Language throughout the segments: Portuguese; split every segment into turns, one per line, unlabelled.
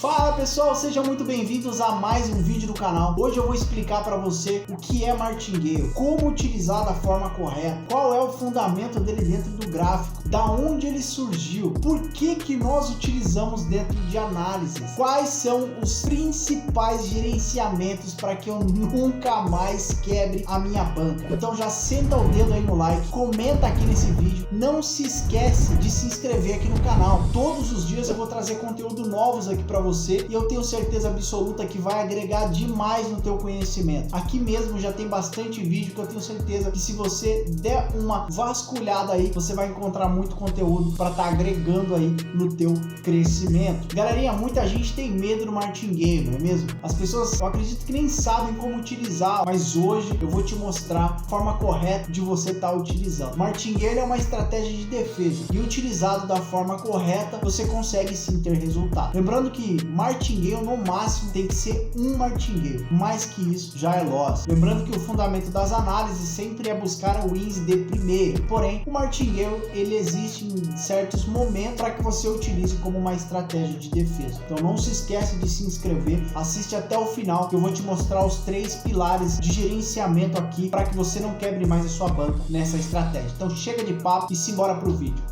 Fala pessoal, sejam muito bem-vindos a mais um vídeo do canal. Hoje eu vou explicar para você o que é martingale, como utilizar da forma correta, qual é o fundamento dele dentro do gráfico, da onde ele surgiu, por que nós utilizamos dentro de análises, quais são os principais gerenciamentos para que eu nunca mais quebre a minha banca. Então já senta o dedo aí no like, comenta aqui nesse vídeo, não se esquece de se inscrever aqui no canal. Todos os dias eu vou trazer conteúdo novos aqui para você e eu tenho certeza absoluta que vai agregar demais no teu conhecimento. Aqui mesmo já tem bastante vídeo que eu tenho certeza que se você der uma vasculhada aí, você vai encontrar muito conteúdo para estar agregando aí no teu crescimento. Galerinha, muita gente tem medo do martingale, não é mesmo? As pessoas, eu acredito que nem sabem como utilizar, mas hoje eu vou te mostrar a forma correta de você estar utilizando. Martingale é uma estratégia de defesa e utilizado da forma correta, você consegue sim ter resultado. Lembrando que martingale no máximo tem que ser um martingale, mais que isso já é loss. Lembrando que o fundamento das análises sempre é buscar wins de primeira, porém o martingale ele existe em certos momentos para que você utilize como uma estratégia de defesa. Então não se esquece de se inscrever, assiste até o final que eu vou te mostrar os 3 pilares de gerenciamento aqui para que você não quebre mais a sua banca nessa estratégia. Então chega de papo e simbora pro vídeo.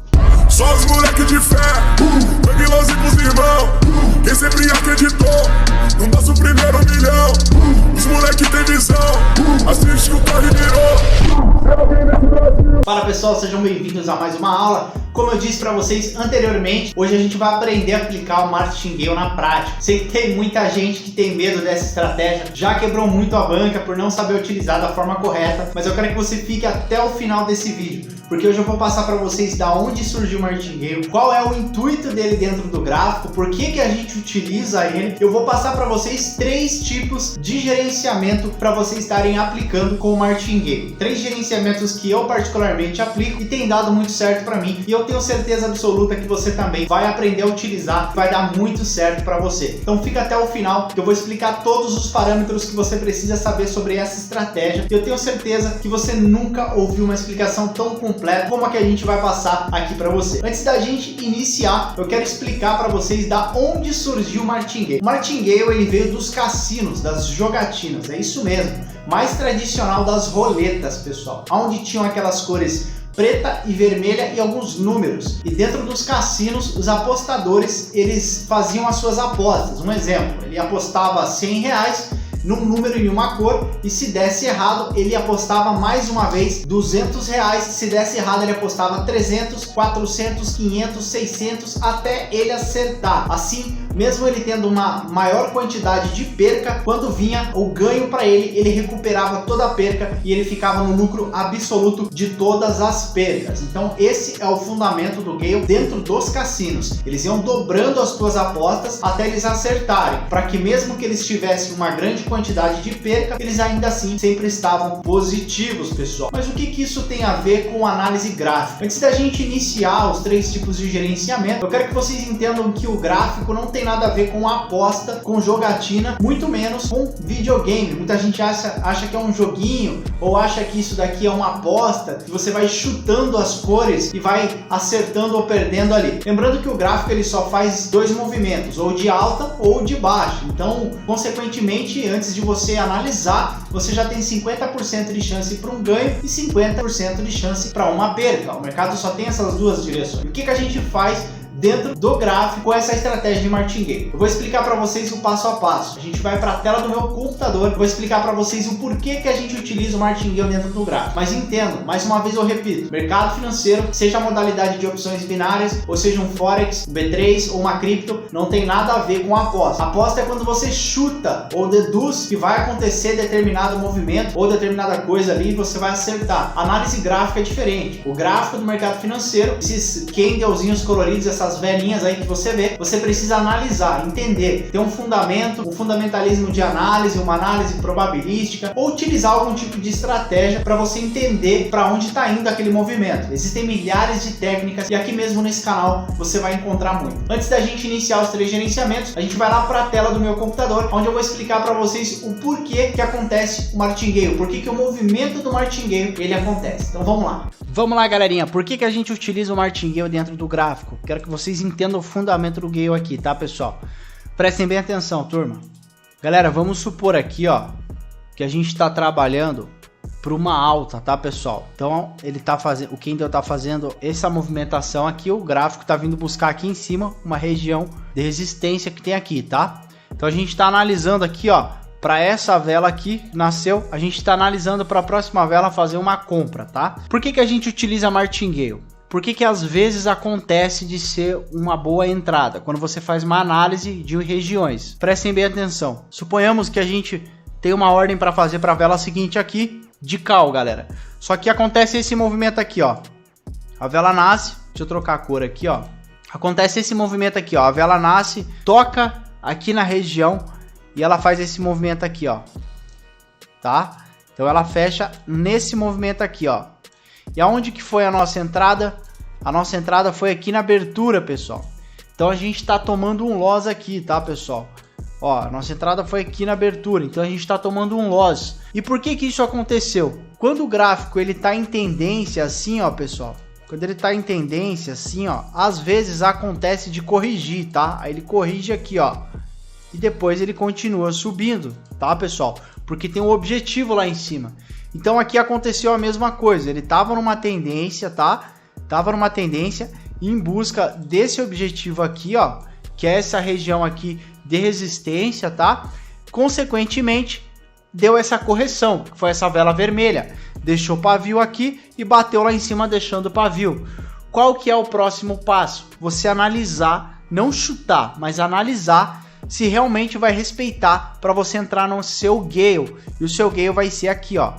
Só os moleque de fé, Banguilãozinho pros irmãos, quem sempre acreditou, no nosso primeiro milhão. Os moleque tem visão, assiste que o corre virou.
Fala pessoal, sejam bem-vindos a mais uma aula. Como eu disse para vocês anteriormente, hoje a gente vai aprender a aplicar o martingale na prática. Sei que tem muita gente que tem medo dessa estratégia, já quebrou muito a banca por não saber utilizar da forma correta, mas eu quero que você fique até o final desse vídeo, porque hoje eu vou passar para vocês da onde surgiu o martingale, qual é o intuito dele dentro do gráfico, por que a gente utiliza ele. Eu vou passar para vocês 3 tipos de gerenciamento para vocês estarem aplicando com o martingale. 3 gerenciamentos que eu particularmente aplico e tem dado muito certo para mim, e eu tenho certeza absoluta que você também vai aprender a utilizar, vai dar muito certo para você. Então fica até o final que eu vou explicar todos os parâmetros que você precisa saber sobre essa estratégia. Eu tenho certeza que você nunca ouviu uma explicação tão completa como a que a gente vai passar aqui para você. Antes da gente iniciar, eu quero explicar para vocês da onde surgiu o martingale. O martingale ele veio dos cassinos, das jogatinas, é isso mesmo, mais tradicional das roletas, pessoal, onde tinham aquelas cores preta e vermelha e alguns números, e dentro dos cassinos os apostadores eles faziam as suas apostas. Um exemplo, ele apostava R$100 num número em uma cor, e se desse errado ele apostava mais uma vez R$200, se desse errado ele apostava 300, 400, 500, 600 até ele acertar. Assim, mesmo ele tendo uma maior quantidade de perca, quando vinha o ganho para ele, ele recuperava toda a perca e ele ficava no lucro absoluto de todas as percas. Então esse é o fundamento do Gale dentro dos cassinos. Eles iam dobrando as suas apostas até eles acertarem, para que mesmo que eles tivessem uma grande quantidade de perca, eles ainda assim sempre estavam positivos, pessoal. Mas o que isso tem a ver com análise gráfica? Antes da gente iniciar os 3 tipos de gerenciamento, eu quero que vocês entendam que o gráfico não tem nada a ver com aposta, com jogatina, muito menos com videogame. Muita gente acha que é um joguinho, ou acha que isso daqui é uma aposta, que você vai chutando as cores e vai acertando ou perdendo ali. Lembrando que o gráfico ele só faz 2 movimentos, ou de alta ou de baixa. Então, consequentemente, antes de você analisar, você já tem 50% de chance para um ganho e 50% de chance para uma perca. O mercado só tem essas 2 direções. E o que a gente faz dentro do gráfico com essa estratégia de martingale? Eu vou explicar para vocês o passo a passo. A gente vai para a tela do meu computador, vou explicar para vocês o porquê que a gente utiliza o martingale dentro do gráfico. Mas entendo, mais uma vez eu repito, mercado financeiro, seja a modalidade de opções binárias, ou seja um forex, um B3 ou uma cripto, não tem nada a ver com aposta. Aposta é quando você chuta ou deduz que vai acontecer determinado movimento ou determinada coisa ali e você vai acertar. Análise gráfica é diferente. O gráfico do mercado financeiro, esses candlezinhos coloridos, essas velhinhas aí que você vê, você precisa analisar, entender, ter um fundamento, um fundamentalismo de análise, uma análise probabilística, ou utilizar algum tipo de estratégia para você entender para onde está indo aquele movimento. Existem milhares de técnicas e aqui mesmo nesse canal você vai encontrar muito. Antes da gente iniciar os 3 gerenciamentos, a gente vai lá para a tela do meu computador, onde eu vou explicar para vocês o porquê que acontece o martingale, porquê que o movimento do martingale ele acontece. Então vamos lá. Vamos lá, galerinha. Por que a gente utiliza o martingale dentro do gráfico? Quero que vocês entendam o fundamento do Gale aqui, tá, pessoal? Prestem bem atenção, turma. Galera, vamos supor aqui, ó, que a gente está trabalhando para uma alta, tá, pessoal? Então, ele tá fazendo, o Candle tá fazendo essa movimentação aqui, o gráfico tá vindo buscar aqui em cima uma região de resistência que tem aqui, tá? Então, a gente tá analisando aqui, ó, para essa vela aqui nasceu, a gente tá analisando para a próxima vela fazer uma compra, tá? Por que que a gente utiliza martingale? Por que que às vezes acontece de ser uma boa entrada quando você faz uma análise de regiões? Prestem bem atenção. Suponhamos que a gente tem uma ordem para fazer para a vela seguinte aqui de call, galera. Só que acontece esse movimento aqui, ó. A vela nasce, deixa eu trocar a cor aqui, ó. Acontece esse movimento aqui, ó. A vela nasce, toca aqui na região e ela faz esse movimento aqui, ó. Tá? Então ela fecha nesse movimento aqui, ó. E aonde que foi a nossa entrada? A nossa entrada foi aqui na abertura, pessoal. Então a gente tá tomando um loss aqui, tá, pessoal? Ó, a nossa entrada foi aqui na abertura, então a gente tá tomando um loss. E por que que isso aconteceu? Quando o gráfico ele tá em tendência assim, ó, pessoal. Quando ele tá em tendência assim, ó, às vezes acontece de corrigir, tá? Aí ele corrige aqui, ó. E depois ele continua subindo, tá, pessoal? Porque tem um objetivo lá em cima. Então aqui aconteceu a mesma coisa, ele estava numa tendência, tá? Tava numa tendência em busca desse objetivo aqui, ó, que é essa região aqui de resistência, tá? Consequentemente, deu essa correção, que foi essa vela vermelha. Deixou pavio aqui e bateu lá em cima deixando pavio. Qual que é o próximo passo? Você analisar, não chutar, mas analisar se realmente vai respeitar para você entrar no seu gale. E o seu gale vai ser aqui, ó,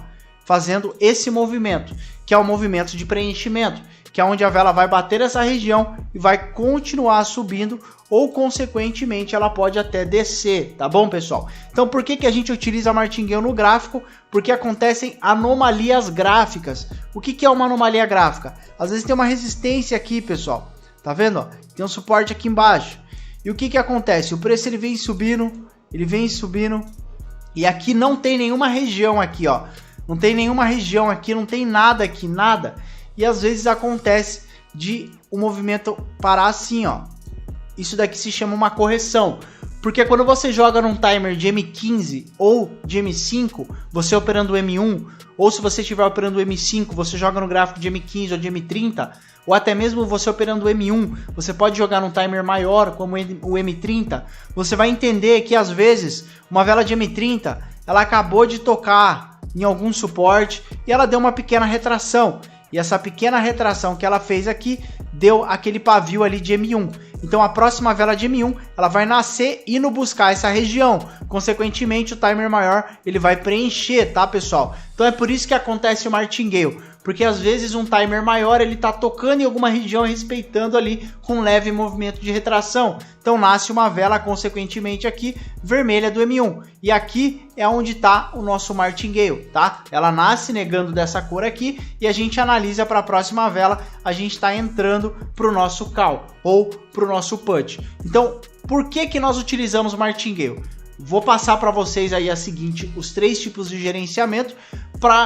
fazendo esse movimento, que é o movimento de preenchimento, que é onde a vela vai bater essa região e vai continuar subindo, ou consequentemente ela pode até descer, tá bom, pessoal? Então por que que a gente utiliza martingale no gráfico? Porque acontecem anomalias gráficas. O que que é uma anomalia gráfica? Às vezes tem uma resistência aqui, pessoal, tá vendo? Ó? Tem um suporte aqui embaixo. E o que que acontece? O preço ele vem subindo, e aqui não tem nenhuma região aqui, ó. Não tem nenhuma região aqui, não tem nada aqui, nada. E às vezes acontece de o movimento parar assim, ó. Isso daqui se chama uma correção. Porque quando você joga num timer de M15 ou de M5, você operando o M1, ou se você estiver operando o M5, você joga no gráfico de M15 ou de M30, ou até mesmo você operando o M1, você pode jogar num timer maior, como o M30, você vai entender que às vezes uma vela de M30, ela acabou de tocar em algum suporte e ela deu uma pequena retração. E essa pequena retração que ela fez aqui deu aquele pavio ali de M1. Então a próxima vela de M1 ela vai nascer indo buscar essa região. Consequentemente o timer maior ele vai preencher, tá, pessoal? Então é por isso que acontece o martingale. Porque às vezes um timer maior ele tá tocando em alguma região respeitando ali com um leve movimento de retração. Então nasce uma vela consequentemente aqui vermelha do M1. E aqui é onde tá o nosso martingale, tá? Ela nasce negando dessa cor aqui e a gente analisa para a próxima vela, a gente está entrando para o nosso call ou para o nosso put. Então, por que que nós utilizamos martingale? Vou passar para vocês aí os 3 tipos de gerenciamento,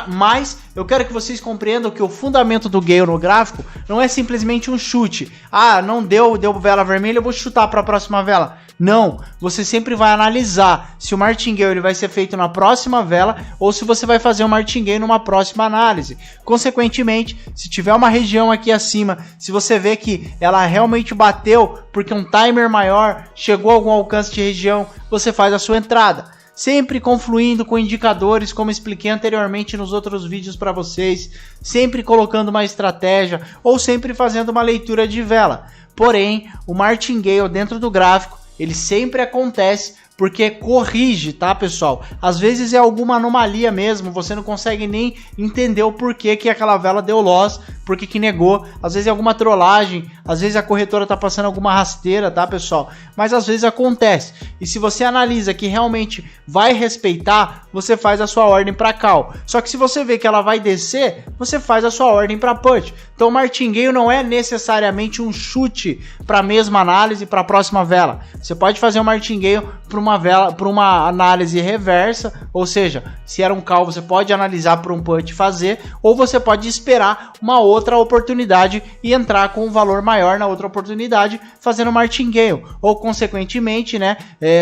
mas eu quero que vocês compreendam que o fundamento do gale no gráfico não é simplesmente um chute. Ah, não deu vela vermelha, eu vou chutar para a próxima vela. Não, você sempre vai analisar se o martingale ele vai ser feito na próxima vela ou se você vai fazer o martingale numa próxima análise. Consequentemente, se tiver uma região aqui acima, se você vê que ela realmente bateu porque um timer maior chegou a algum alcance de região, você faz a sua entrada. Sempre confluindo com indicadores, como expliquei anteriormente nos outros vídeos para vocês, sempre colocando uma estratégia ou sempre fazendo uma leitura de vela. Porém, o martingale dentro do gráfico, ele sempre acontece porque corrige, tá, pessoal? Às vezes é alguma anomalia mesmo, você não consegue nem entender o porquê que aquela vela deu loss, porque que negou. Às vezes é alguma trollagem, às vezes a corretora tá passando alguma rasteira, tá, pessoal? Mas às vezes acontece. e se você analisa que realmente vai respeitar, você faz a sua ordem para call. Só que se você vê que ela vai descer, você faz a sua ordem para put. Então o martingale não é necessariamente um chute para a mesma análise para a próxima vela. Você pode fazer um martingale para uma vela, para uma análise reversa, ou seja, se era um call você pode analisar para um put e fazer, ou você pode esperar uma outra oportunidade e entrar com um valor maior na outra oportunidade fazendo martingale, ou consequentemente, né,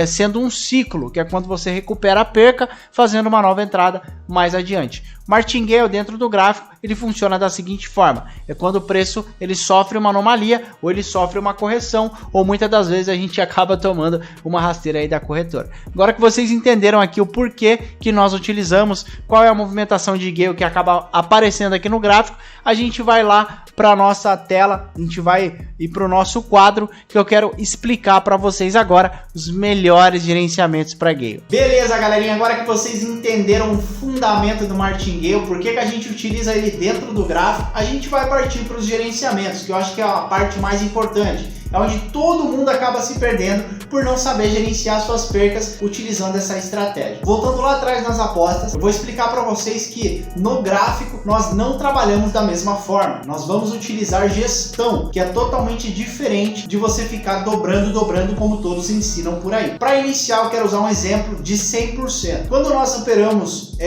sendo um ciclo, que é quando você recupera a perca fazendo uma nova entrada mais adiante. Martingale dentro do gráfico ele funciona da seguinte forma: é quando o preço ele sofre uma anomalia ou ele sofre uma correção, ou muitas das vezes a gente acaba tomando uma rasteira aí da corretora. Agora que vocês entenderam aqui o porquê que nós utilizamos, qual é a movimentação de gale que acaba aparecendo aqui no gráfico, a gente vai lá para nossa tela, a gente vai ir para o nosso quadro que eu quero explicar para vocês agora os melhores gerenciamentos para gale. Beleza, galerinha, agora que vocês entenderam o fundamento do martingale, por que a gente utiliza ele dentro do gráfico, a gente vai partir para os gerenciamentos, que eu acho que é a parte mais importante. É onde todo mundo acaba se perdendo por não saber gerenciar suas percas utilizando essa estratégia. Voltando lá atrás nas apostas, eu vou explicar para vocês que no gráfico nós não trabalhamos da mesma forma. Nós vamos utilizar gestão, que é totalmente diferente de você ficar dobrando como todos ensinam por aí. Para iniciar, eu quero usar um exemplo de 100%. Quando nós operamos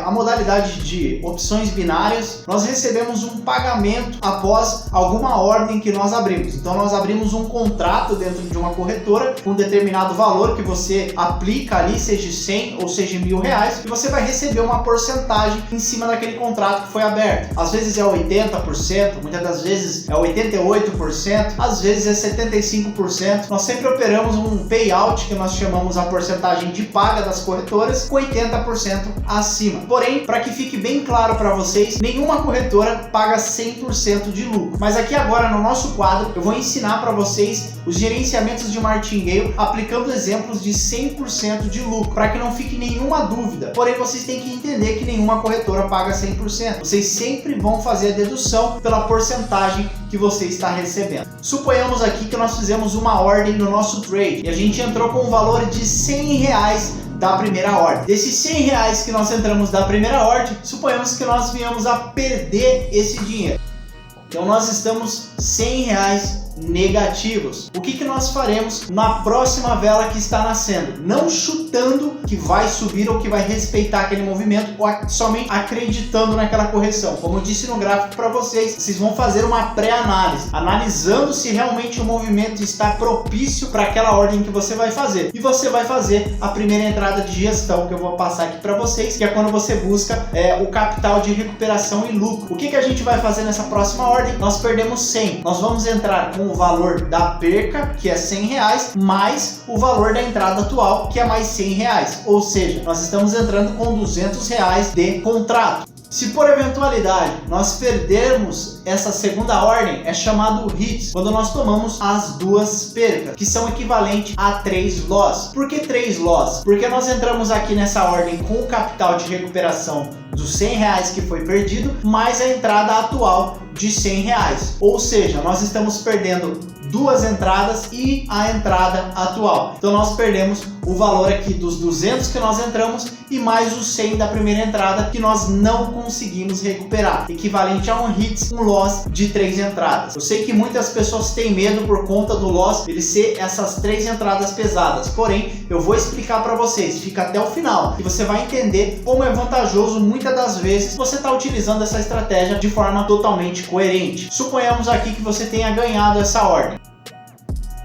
a modalidade de opções binárias, nós recebemos um pagamento após alguma ordem que nós abrimos. Então nós abrimos um contrato dentro de uma corretora com um determinado valor que você aplica ali, seja 100 ou seja R$1.000, e você vai receber uma porcentagem em cima daquele contrato que foi aberto. Às vezes é 80%, muitas das vezes é 88%, às vezes é 75%. Nós sempre operamos um payout, que nós chamamos a porcentagem de paga das corretoras, com 80% acima. Porém, para que fique bem claro para vocês, nenhuma corretora paga 100% de lucro. Mas aqui agora no nosso quadro eu vou ensinar para vocês os gerenciamentos de martingale aplicando exemplos de 100% de lucro, para que não fique nenhuma dúvida. Porém, vocês têm que entender que nenhuma corretora paga 100%. Vocês sempre vão fazer a dedução pela porcentagem que você está recebendo. Suponhamos aqui que nós fizemos uma ordem no nosso trade e a gente entrou com um valor de R$100 da primeira ordem. Desses R$100 que nós entramos da primeira ordem, suponhamos que nós viemos a perder esse dinheiro. Então nós estamos R$100 negativos. O que nós faremos na próxima vela que está nascendo? Não chutando que vai subir ou que vai respeitar aquele movimento, ou somente acreditando naquela correção. Como eu disse no gráfico para vocês, vocês vão fazer uma pré-análise, analisando se realmente o movimento está propício para aquela ordem que você vai fazer. E você vai fazer a primeira entrada de gestão, que eu vou passar aqui para vocês, que é quando você busca o capital de recuperação e lucro. O que a gente vai fazer nessa próxima ordem? Nós perdemos 100. Nós vamos entrar com o valor da perca, que é R$100, mais o valor da entrada atual, que é mais R$100. Ou seja, nós estamos entrando com R$200 de contrato. Se por eventualidade nós perdermos essa segunda ordem, é chamado hits, quando nós tomamos as duas percas, que são equivalentes a 3 loss. Por que 3 loss? Porque nós entramos aqui nessa ordem com o capital de recuperação dos R$100 que foi perdido, mais a entrada atual de R$100. Ou seja, nós estamos perdendo duas entradas e a entrada atual. Então nós perdemos o valor aqui dos 200 que nós entramos e mais os 100 da primeira entrada que nós não conseguimos recuperar, equivalente a um hits, um loss de 3 entradas. Eu sei que muitas pessoas têm medo por conta do loss ele ser essas 3 entradas pesadas, porém eu vou explicar para vocês, fica até o final e você vai entender como é vantajoso muitas das vezes você está utilizando essa estratégia de forma totalmente coerente. Suponhamos aqui que você tenha ganhado essa ordem.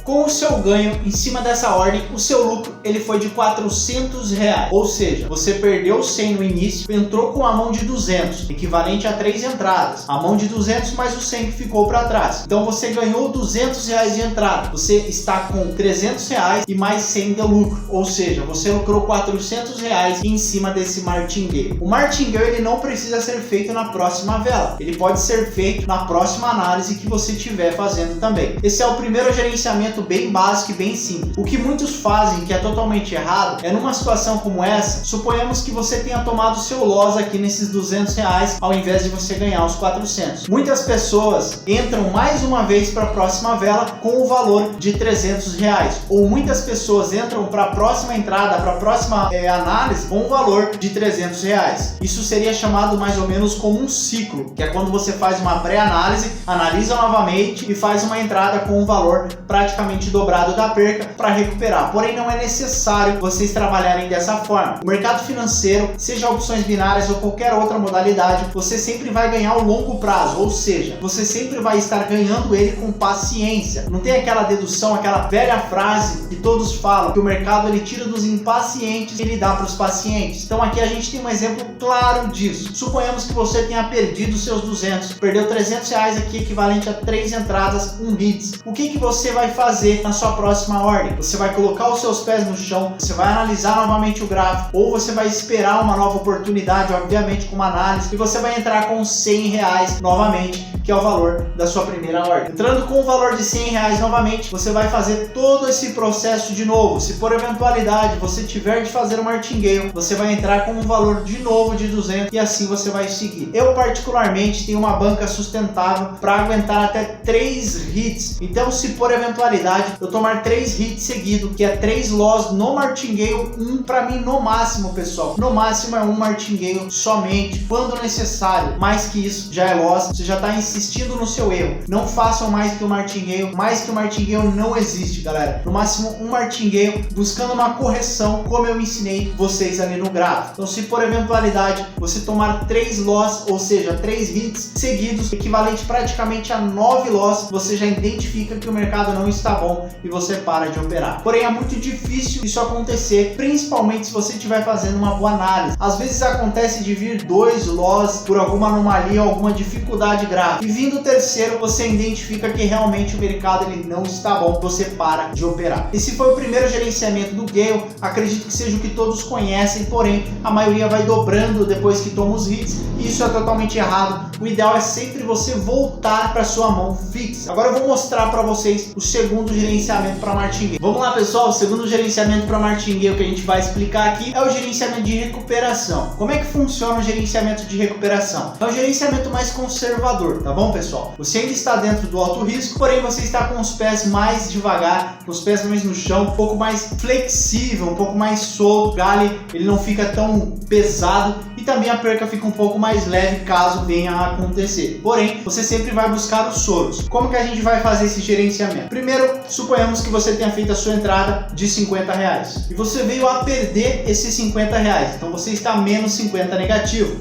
Com o seu ganho em cima dessa ordem, o seu lucro ele foi de R$400, ou seja, você perdeu 100 no início, entrou com a mão de 200, equivalente a 3 entradas, a mão de 200 mais o 100 que ficou para trás. Então você ganhou R$200 de entrada, você está com R$300 e mais 100 de lucro, ou seja, você lucrou R$400 em cima desse martingale. O martingale ele não precisa ser feito na próxima vela, ele pode ser feito na próxima análise que você estiver fazendo também. Esse é o primeiro gerenciamento gerenciamento bem básico e bem simples. O que muitos fazem, que é totalmente errado, é numa situação como essa, suponhamos que você tenha tomado seu loss aqui nesses R$200 ao invés de você ganhar os 400. Muitas pessoas entram mais uma vez para a próxima vela com o valor de R$300, ou muitas pessoas entram para a próxima entrada, para a próxima análise com o valor de R$300. Isso seria chamado mais ou menos como um ciclo, que é quando você faz uma pré-análise, analisa novamente e faz uma entrada com o valor praticamente dobrado da perca para recuperar. Porém, não é necessário vocês trabalharem dessa forma. O mercado financeiro, seja opções binárias ou qualquer outra modalidade, você sempre vai ganhar ao longo prazo, ou seja, você sempre vai estar ganhando ele com paciência. Não tem aquela dedução, aquela velha frase que todos falam, que o mercado ele tira dos impacientes e ele dá para os pacientes. Então aqui a gente tem um exemplo claro disso. Suponhamos que você tenha perdido seus 200, perdeu R$300 aqui, equivalente a 3 entradas, 1 hits. O que você vai fazer na sua próxima ordem? Você vai colocar os seus pés no chão, você vai analisar novamente o gráfico, ou você vai esperar uma nova oportunidade, obviamente com uma análise, e você vai entrar com R$100 novamente, que é o valor da sua primeira ordem. Entrando com o valor de R$100 novamente, você vai fazer todo esse processo de novo. Se por eventualidade você tiver de fazer um martingale, você vai entrar com um valor de novo de 200 e assim você vai seguir. Eu particularmente tenho uma banca sustentável para aguentar até 3 hits. Então se por eventualidade eu tomar 3 hits seguidos, que é 3 loss no martingale, para mim no máximo, pessoal, no máximo é um martingale somente quando necessário. Mais que isso já é loss, você já está insistindo no seu erro. Não façam mais que o martingale. Mais que o martingale não existe, galera. No máximo um martingale buscando uma correção, como eu ensinei vocês ali no gráfico. Então se por eventualidade você tomar 3 loss, ou seja, 3 hits seguidos, equivalente praticamente a 9 loss, você já identifica que o mercado não está bom e você para de operar. Porém é muito difícil isso acontecer, principalmente se você estiver fazendo uma boa análise. Às vezes acontece de vir 2 loss por alguma anomalia ou alguma dificuldade grave, e vindo o terceiro você identifica que realmente o mercado ele não está bom, você para de operar. Esse foi o primeiro gerenciamento do Gale, acredito que seja o que todos conhecem, porém a maioria vai dobrando depois que toma os hits, e isso é totalmente errado. O ideal é sempre você voltar para sua mão fixa. Agora eu vou mostrar para vocês o segundo gerenciamento para martingale. Vamos lá, pessoal, o segundo gerenciamento para martingale que a gente vai explicar aqui é o gerenciamento de recuperação. Como é que funciona o gerenciamento de recuperação? É um gerenciamento mais conservador, tá bom, pessoal? Você ainda está dentro do alto risco, porém você está com os pés mais devagar, com os pés mais no chão, um pouco mais flexível, um pouco mais solto. O gale ele não fica tão pesado e também a perca fica um pouco mais leve caso venha a acontecer. Porém, você sempre vai buscar os soros. Como que a gente vai fazer esse gerenciamento? Primeiro, suponhamos que você tenha feito a sua entrada de R$50 e você veio a perder esses R$50, então você está menos 50 negativo.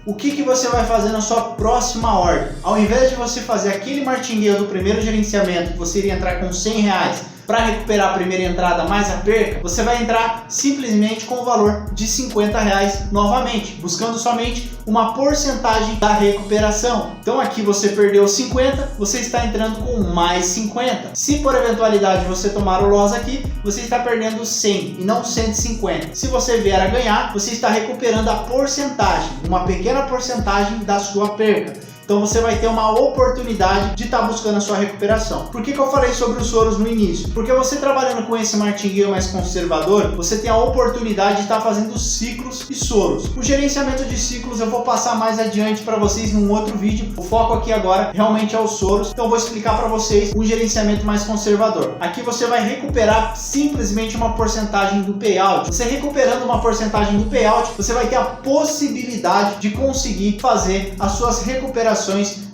O que você vai fazer na sua próxima ordem? Ao invés de você fazer aquele martingale do primeiro gerenciamento, que você iria entrar com R$100 para recuperar a primeira entrada mais a perca, você vai entrar simplesmente com o valor de R$50 novamente, buscando somente uma porcentagem da recuperação. Então aqui você perdeu 50, você está entrando com mais 50. Se por eventualidade você tomar o loss aqui, você está perdendo 100 e não 150. Se você vier a ganhar, você está recuperando a porcentagem, uma pequena porcentagem da sua perca. Então você vai ter uma oportunidade de estar buscando a sua recuperação. Por que eu falei sobre os soros no início? Porque você trabalhando com esse martingale mais conservador, você tem a oportunidade de estar fazendo ciclos e soros. O gerenciamento de ciclos eu vou passar mais adiante para vocês num outro vídeo. O foco aqui agora realmente é os soros. Então eu vou explicar para vocês um gerenciamento mais conservador. Aqui você vai recuperar simplesmente uma porcentagem do payout. Você recuperando uma porcentagem do payout, você vai ter a possibilidade de conseguir fazer as suas recuperações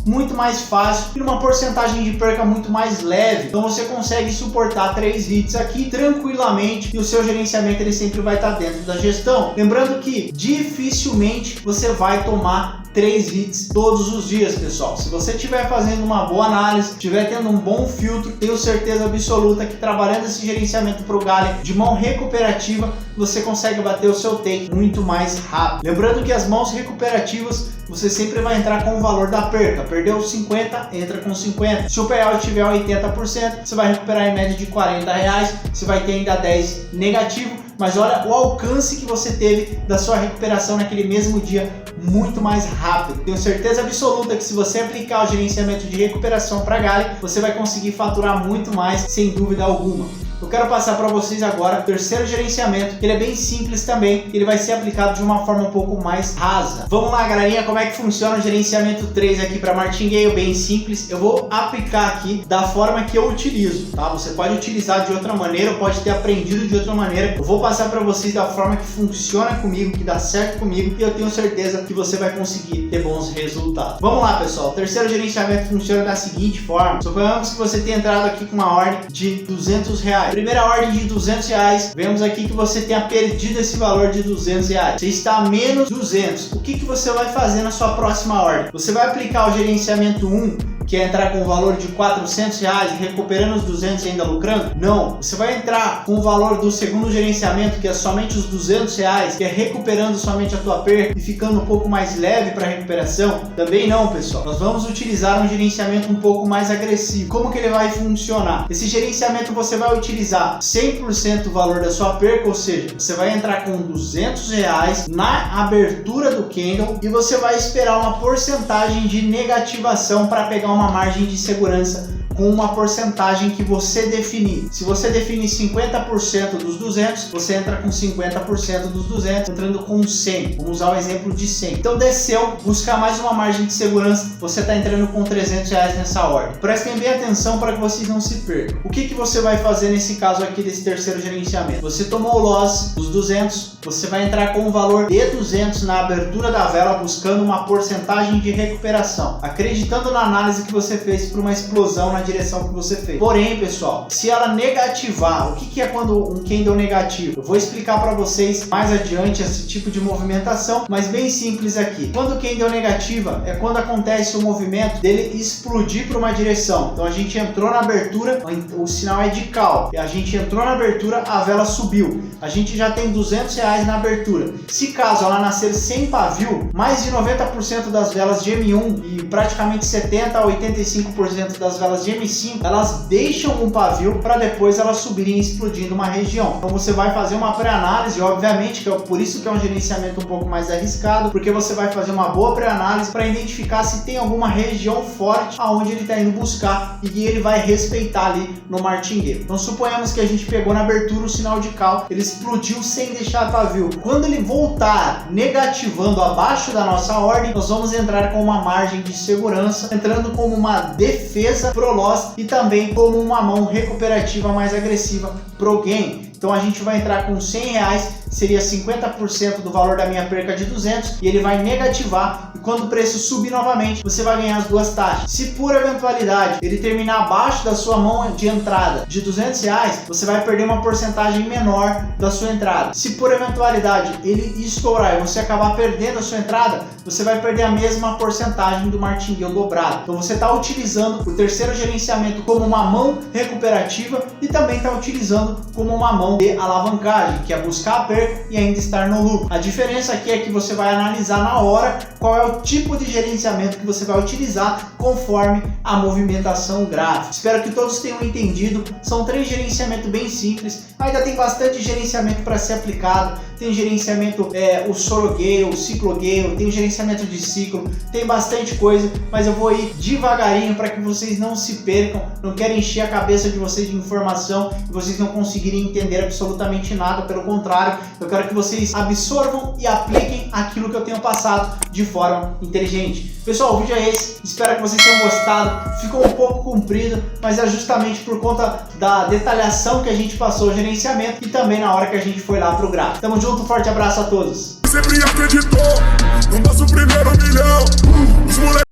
muito mais fácil e numa porcentagem de perca muito mais leve. Então você consegue suportar 3 hits aqui tranquilamente e o seu gerenciamento ele sempre vai estar dentro da gestão. Lembrando que dificilmente você vai tomar 3 hits todos os dias, pessoal. Se você estiver fazendo uma boa análise, estiver tendo um bom filtro, tenho certeza absoluta que trabalhando esse gerenciamento para o Gale de mão recuperativa, você consegue bater o seu take muito mais rápido. Lembrando que as mãos recuperativas você sempre vai entrar com o valor da perca. Perdeu 50, entra com 50. Se o payout tiver 80%, você vai recuperar em média de R$40. Você vai ter ainda 10 negativo, mas olha o alcance que você teve da sua recuperação naquele mesmo dia, muito mais rápido. Tenho certeza absoluta que se você aplicar o gerenciamento de recuperação para Gali, você vai conseguir faturar muito mais, sem dúvida alguma. Eu quero passar para vocês agora o terceiro gerenciamento, que ele é bem simples também, ele vai ser aplicado de uma forma um pouco mais rasa. Vamos lá, galerinha, como é que funciona o gerenciamento 3 aqui para Martingale? Bem simples, eu vou aplicar aqui da forma que eu utilizo, tá? Você pode utilizar de outra maneira, pode ter aprendido de outra maneira. Eu vou passar para vocês da forma que funciona comigo, que dá certo comigo, e eu tenho certeza que você vai conseguir ter bons resultados. Vamos lá, pessoal, o terceiro gerenciamento funciona da seguinte forma. Suponhamos que você tenha entrado aqui com uma ordem de R$200. Primeira ordem de R$200, vemos aqui que você tenha perdido esse valor de R$200. Você está a menos 200. O que você vai fazer na sua próxima ordem? Você vai aplicar o gerenciamento 1, que é entrar com o valor de R$400 e recuperando os 200 e ainda lucrando? Não, você vai entrar com o valor do segundo gerenciamento, que é somente os R$200, que é recuperando somente a tua perca e ficando um pouco mais leve para a recuperação? Também não, pessoal. Nós vamos utilizar um gerenciamento um pouco mais agressivo. Como que ele vai funcionar? Esse gerenciamento você vai utilizar 100% do valor da sua perca, ou seja, você vai entrar com R$200 na abertura do candle e você vai esperar uma porcentagem de negativação para pegar uma margem de segurança com uma porcentagem que você definir. Se você definir 50% dos 200, você entra com 50% dos 200, entrando com 100. Vamos usar o exemplo de 100. Então desceu, buscar mais uma margem de segurança, você está entrando com R$300 nessa ordem. Prestem bem atenção para que vocês não se percam. O que você vai fazer nesse caso aqui desse terceiro gerenciamento? Você tomou o loss, os 200, você vai entrar com o valor de 200 na abertura da vela, buscando uma porcentagem de recuperação, acreditando na análise que você fez para uma explosão na direção que você fez. Porém, pessoal, se ela negativar, o que é quando um candle negativo? Eu vou explicar para vocês mais adiante esse tipo de movimentação, mas bem simples aqui. Quando o candle negativa é quando acontece o movimento dele explodir para uma direção. Então a gente entrou na abertura, o sinal é de call, a gente entrou na abertura, a vela subiu, a gente já tem R$200 na abertura. Se caso ela nascer sem pavio, mais de 90% das velas de M1 e praticamente 70 a 85% das velas de M5, elas deixam um pavio para depois elas subirem explodindo uma região. Então você vai fazer uma pré-análise, obviamente, que é por isso que é um gerenciamento um pouco mais arriscado, porque você vai fazer uma boa pré-análise para identificar se tem alguma região forte aonde ele está indo buscar e ele vai respeitar ali no martingale. Então suponhamos que a gente pegou na abertura o sinal de call, ele explodiu sem deixar pavio. Quando ele voltar negativando abaixo da nossa ordem, nós vamos entrar com uma margem de segurança, entrando como uma defesa pro loss e também como uma mão recuperativa mais agressiva pro gain. Então a gente vai entrar com R$100, seria 50% do valor da minha perca de 200 e ele vai negativar, e quando o preço subir novamente, você vai ganhar as duas taxas. Se por eventualidade ele terminar abaixo da sua mão de entrada de R$200, você vai perder uma porcentagem menor da sua entrada. Se por eventualidade ele estourar e você acabar perdendo a sua entrada, você vai perder a mesma porcentagem do martingale dobrado. Então você está utilizando o terceiro gerenciamento como uma mão recuperativa e também está utilizando como uma mão de alavancagem, que é buscar a perca e ainda estar no lucro. A diferença aqui é que você vai analisar na hora qual é o tipo de gerenciamento que você vai utilizar conforme a movimentação gráfica. Espero que todos tenham entendido. São 3 gerenciamentos bem simples, ainda tem bastante gerenciamento para ser aplicado. Tem gerenciamento, o Sorogale, o Ciclogale, tem o gerenciamento de ciclo, tem bastante coisa, mas eu vou ir devagarinho para que vocês não se percam. Não quero encher a cabeça de vocês de informação e vocês não conseguirem entender absolutamente nada. Pelo contrário, eu quero que vocês absorvam e apliquem aquilo que eu tenho passado de forma inteligente. Pessoal, o vídeo é esse, espero que vocês tenham gostado. Ficou um pouco comprido, mas é justamente por conta da detalhação que a gente passou o gerenciamento e também na hora que a gente foi lá pro gráfico. Tamo junto, forte abraço a todos.
Sempre acreditou no nosso primeiro milhão. Os moleques